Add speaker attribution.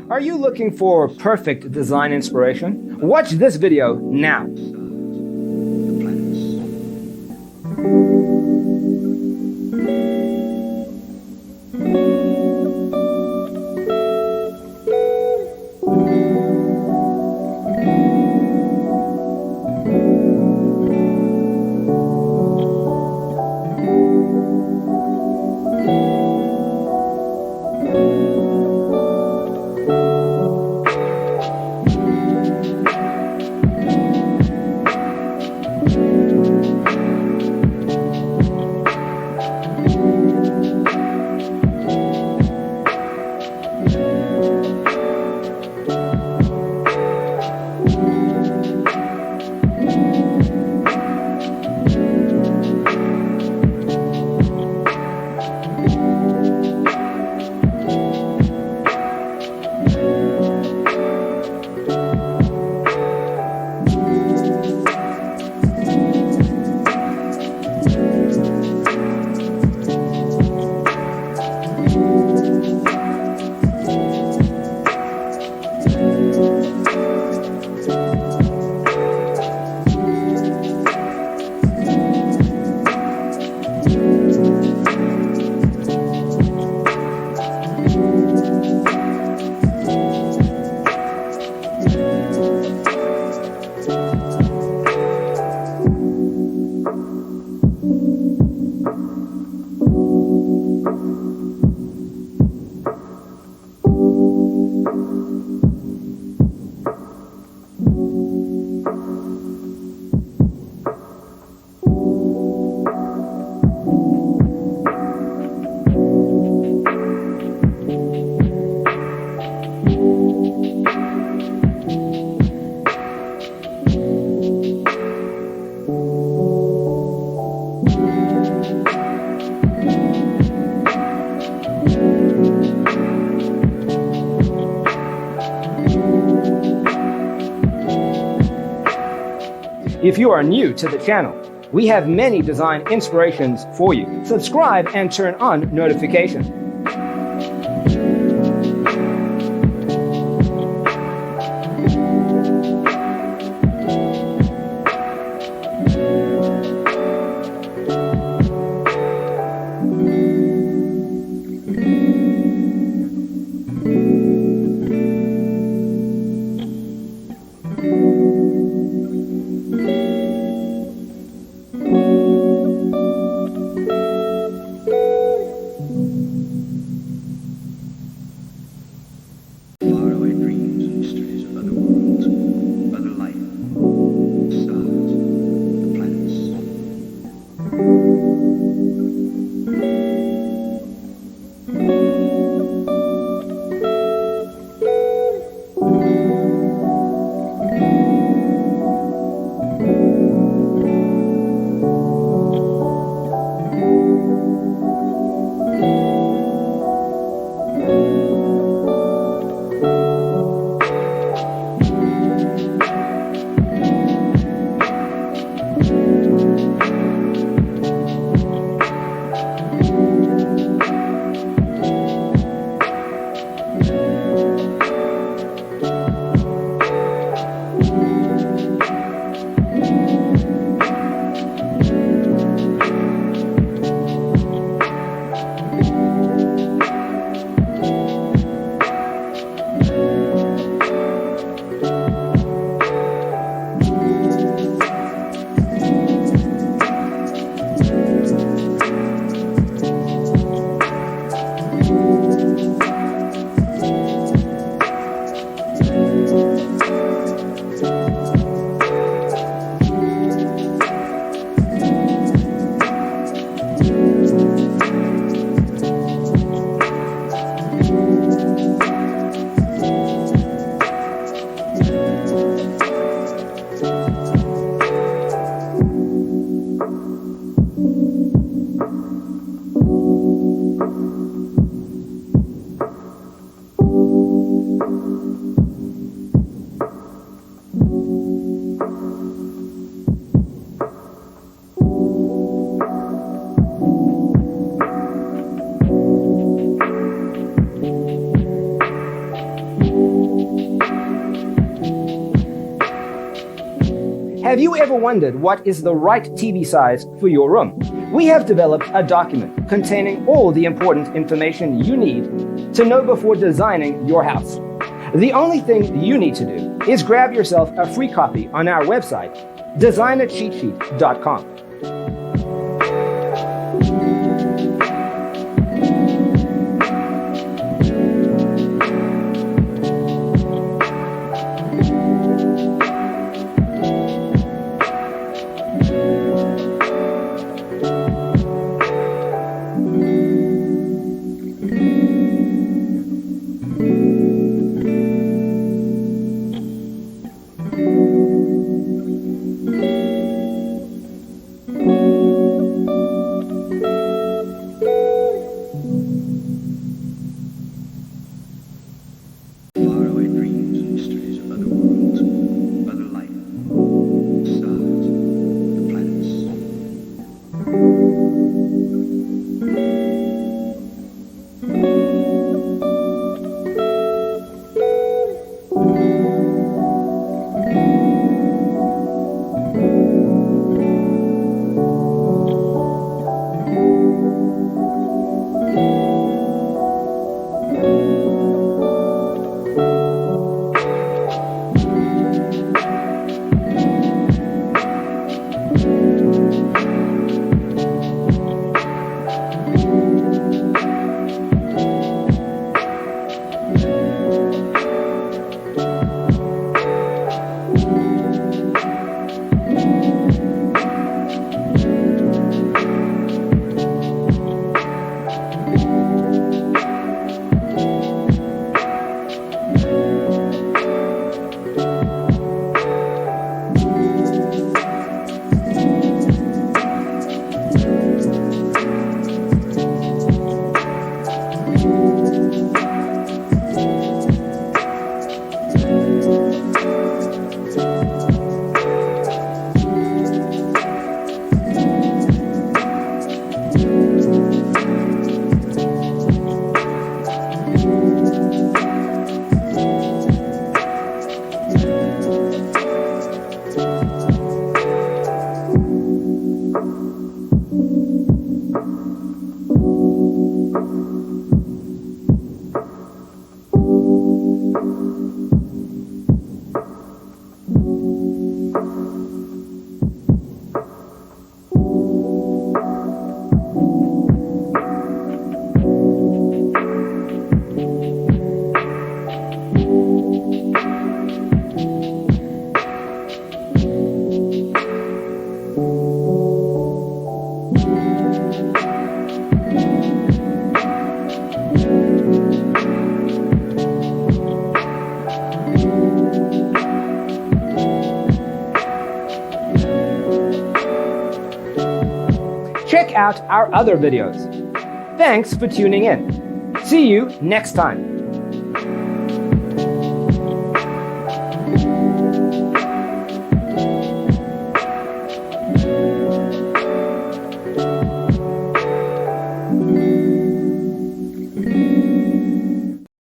Speaker 1: Are you looking for perfect design inspiration? Watch this video now. If you are new to the channel, we have many design inspirations for you. Subscribe and turn on notifications.
Speaker 2: Faraway dreams and mysteries of other worlds, other life, stars, the
Speaker 1: Have you ever wondered what is the right TV size for your room? We have developed a document containing all the important information you need to know before designing your house. The only thing you need to do is grab yourself a free copy on our website, designercheatsheet.com.
Speaker 2: Faraway dreams and mysteries of other worlds, other life, stars, the
Speaker 1: Check out our other videos. Thanks for tuning in. See you next time.